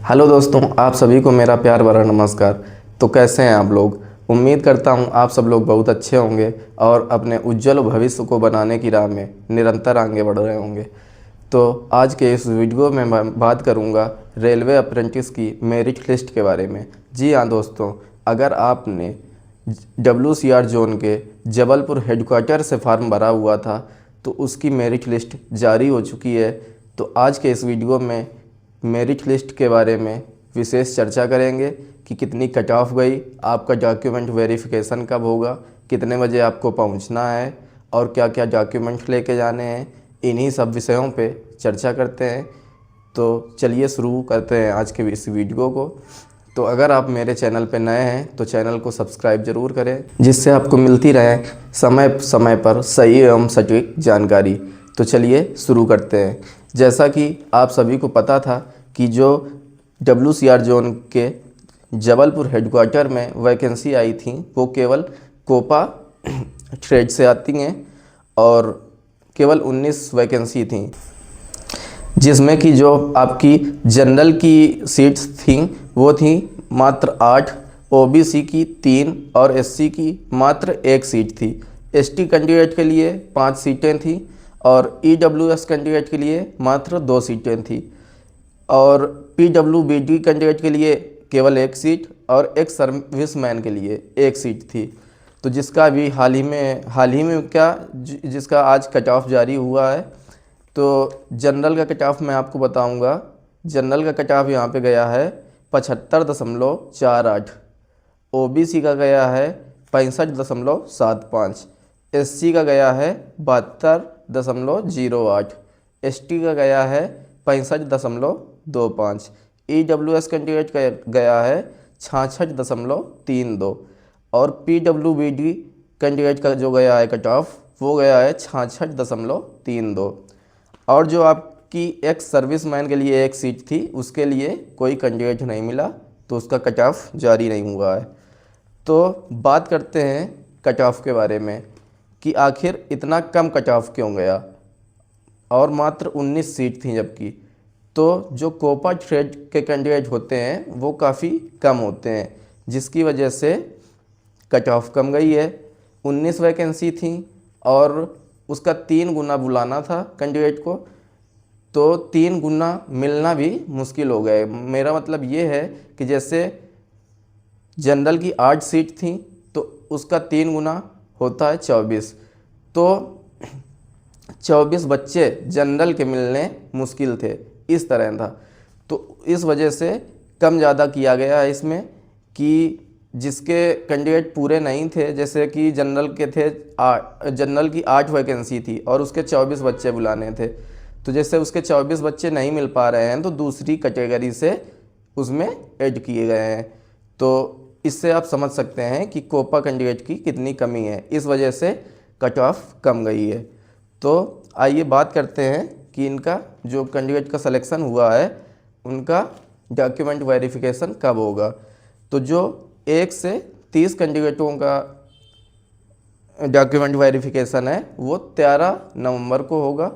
Hello दोस्तों, आप सभी को मेरा प्यार भरा नमस्कार। तो कैसे हैं आप लोग? उम्मीद करता हूं आप सब लोग बहुत अच्छे होंगे और अपने उज्जवल भविष्य को बनाने की राह में निरंतर आगे बढ़ रहे होंगे। तो आज के इस वीडियो में मैं बात करूंगा रेलवे अप्रेंटिस की मेरिट लिस्ट के बारे में। जी हाँ दोस्तों, अगर आपने WCR जोन के जबलपुर हेडक्वार्टर से फॉर्म भरा हुआ था तो उसकी मेरिट लिस्ट जारी हो चुकी है। तो आज के इस वीडियो में मेरिट लिस्ट के बारे में विशेष चर्चा करेंगे कि कितनी कट ऑफ गई, आपका डॉक्यूमेंट वेरिफिकेशन कब होगा, कितने बजे आपको पहुंचना है और क्या क्या डॉक्यूमेंट लेके जाने हैं। इन्हीं सब विषयों पे चर्चा करते हैं। तो चलिए शुरू करते हैं आज के इस वीडियो को। तो अगर आप मेरे चैनल पर नए हैं तो चैनल को सब्सक्राइब ज़रूर करें, जिससे आपको मिलती रहे समय समय पर सही एवं सटीक जानकारी। तो चलिए शुरू करते हैं। जैसा कि आप सभी को पता था कि जो WCR जोन के जबलपुर हेडक्वार्टर में वैकेंसी आई थी वो केवल कोपा ट्रेड से आती हैं और केवल 19 वैकेंसी थी, जिसमें कि जो आपकी जनरल की सीट्स थी वो थी मात्र 8, OBC की 3 और SC की मात्र 1 सीट थी। ST कैंडिडेट के लिए 5 सीटें थी और EWS कैंडिडेट के लिए मात्र 2 सीटें थी और PWBD कैंडिडेट के लिए केवल 1 सीट और एक सर्विसमैन के लिए 1 सीट थी। तो जिसका अभी हाल ही में जिसका आज कट ऑफ जारी हुआ है। तो जनरल का कट ऑफ मैं आपको बताऊंगा। जनरल का कट ऑफ यहाँ पे गया है 75.48, OBC का गया है 65.75, SC का गया है 72.08, ST का गया है 65.25, EWS कैंडिडेट का गया है 66.32 और PWBD कैंडिडेट का जो गया है कट ऑफ वो गया है 66.32। और जो आपकी एक्स सर्विसमैन के लिए 1 सीट थी उसके लिए कोई कैंडिडेट नहीं मिला, तो उसका कट ऑफ जारी नहीं हुआ है। तो बात करते हैं कट ऑफ के बारे में कि आखिर इतना कम कट ऑफ क्यों गया और मात्र 19 सीट थी जबकि। तो जो कोपा ट्रेड के कैंडिडेट होते हैं वो काफ़ी कम होते हैं, जिसकी वजह से कट ऑफ कम गई है। 19 वैकेंसी थी और उसका 3 गुना बुलाना था कैंडिडेट को, तो 3 गुना मिलना भी मुश्किल हो गए। मेरा मतलब ये है कि जैसे जनरल की 8 सीट थी तो उसका 3 गुना होता है 24, तो 24 बच्चे जनरल के मिलने मुश्किल थे, इस तरह था। तो इस वजह से कम ज़्यादा किया गया है इसमें कि जिसके कैंडिडेट पूरे नहीं थे, जैसे कि जनरल के थे जनरल की 8 वैकेंसी थी और उसके 24 बच्चे बुलाने थे, तो जैसे उसके 24 बच्चे नहीं मिल पा रहे हैं तो दूसरी कैटेगरी से उसमें ऐड किए गए हैं। तो इससे आप समझ सकते हैं कि कोपा कैंडिडेट की कितनी कमी है, इस वजह से कट ऑफ कम गई है। तो आइए बात करते हैं कि इनका जो कैंडिडेट का सिलेक्शन हुआ है उनका डॉक्यूमेंट वेरिफिकेशन कब होगा। तो जो 1 से 30 कैंडिडेटों का डॉक्यूमेंट वेरिफिकेशन है वो 13 नवंबर को होगा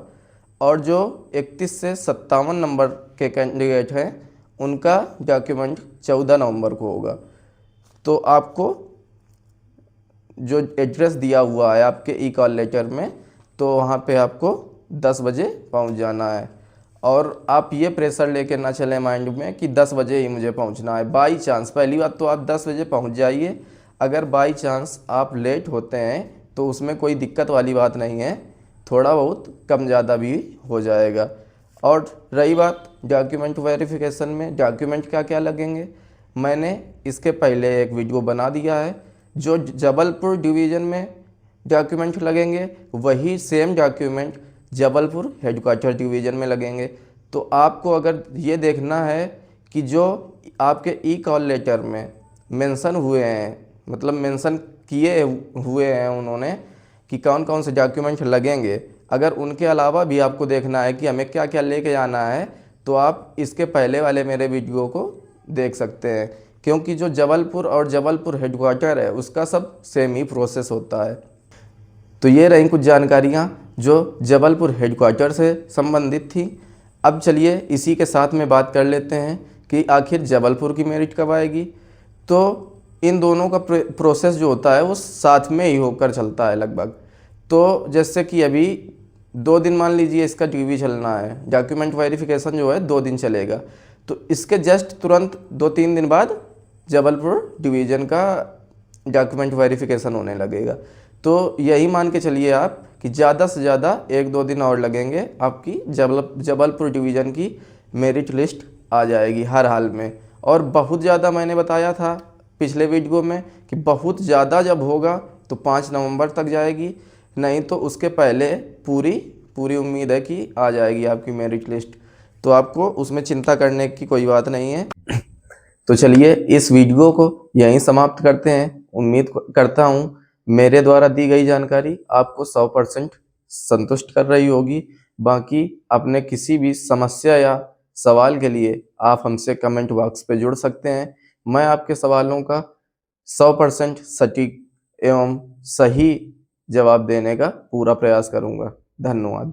और जो 31 से 57 नंबर के कैंडिडेट हैं उनका डॉक्यूमेंट 14 नवंबर को होगा। तो आपको जो एड्रेस दिया हुआ है आपके ई-कॉल लेटर में, तो वहाँ पे आपको 10 बजे पहुँच जाना है और आप ये प्रेशर लेके ना चलें माइंड में कि 10 बजे ही मुझे पहुंचना है। बाई चांस, पहली बात तो आप 10 बजे पहुंच जाइए। अगर बाई चांस आप लेट होते हैं तो उसमें कोई दिक्कत वाली बात नहीं है, थोड़ा बहुत कम ज़्यादा भी हो जाएगा। और रही बात डॉक्यूमेंट वेरिफिकेशन में, डॉक्यूमेंट क्या क्या लगेंगे, मैंने इसके पहले एक वीडियो बना दिया है। जो जबलपुर डिवीज़न में डॉक्यूमेंट लगेंगे वही same document Jabalpur headquarter division में लगेंगे। तो आपको अगर ये देखना है कि जो आपके ई-कॉल लेटर में मेंशन हुए हैं, मतलब मेंशन किए हुए हैं उन्होंने कि कौन कौन से डॉक्यूमेंट लगेंगे, अगर उनके अलावा भी आपको देखना है कि हमें क्या क्या लेके जाना है तो आप इसके पहले वाले मेरे वीडियो को देख सकते हैं, क्योंकि जो जबलपुर और जबलपुर हेडक्वार्टर है उसका सब सेम ही प्रोसेस होता है। तो ये रही कुछ जानकारियाँ जो जबलपुर हेडक्वार्टर से संबंधित थी। अब चलिए इसी के साथ में बात कर लेते हैं कि आखिर जबलपुर की मेरिट कब आएगी। तो इन दोनों का प्रोसेस जो होता है वो साथ में ही होकर चलता है लगभग। तो जैसे कि अभी 2 दिन मान लीजिए इसका टीवी चलना है, डॉक्यूमेंट वेरिफिकेशन जो है 2 दिन चलेगा, तो इसके जस्ट तुरंत 2-3 दिन बाद जबलपुर डिवीज़न का डॉक्यूमेंट वेरिफिकेशन होने लगेगा। तो यही मान के चलिए आप कि ज़्यादा से ज़्यादा 1-2 दिन और लगेंगे, आपकी जबलपुर डिवीज़न की मेरिट लिस्ट आ जाएगी हर हाल में। और बहुत ज़्यादा मैंने बताया था पिछले वीडियो में कि बहुत ज़्यादा जब होगा तो 5 नवंबर तक जाएगी, नहीं तो उसके पहले पूरी उम्मीद है कि आ जाएगी आपकी मेरिट लिस्ट। तो आपको उसमें चिंता करने की कोई बात नहीं है। तो चलिए इस वीडियो को यहीं समाप्त करते हैं। उम्मीद करता हूँ मेरे द्वारा दी गई जानकारी आपको 100% संतुष्ट कर रही होगी। बाकी अपने किसी भी समस्या या सवाल के लिए आप हमसे कमेंट बॉक्स पे जुड़ सकते हैं। मैं आपके सवालों का 100% सटीक एवं सही जवाब देने का पूरा प्रयास करूंगा। धन्यवाद।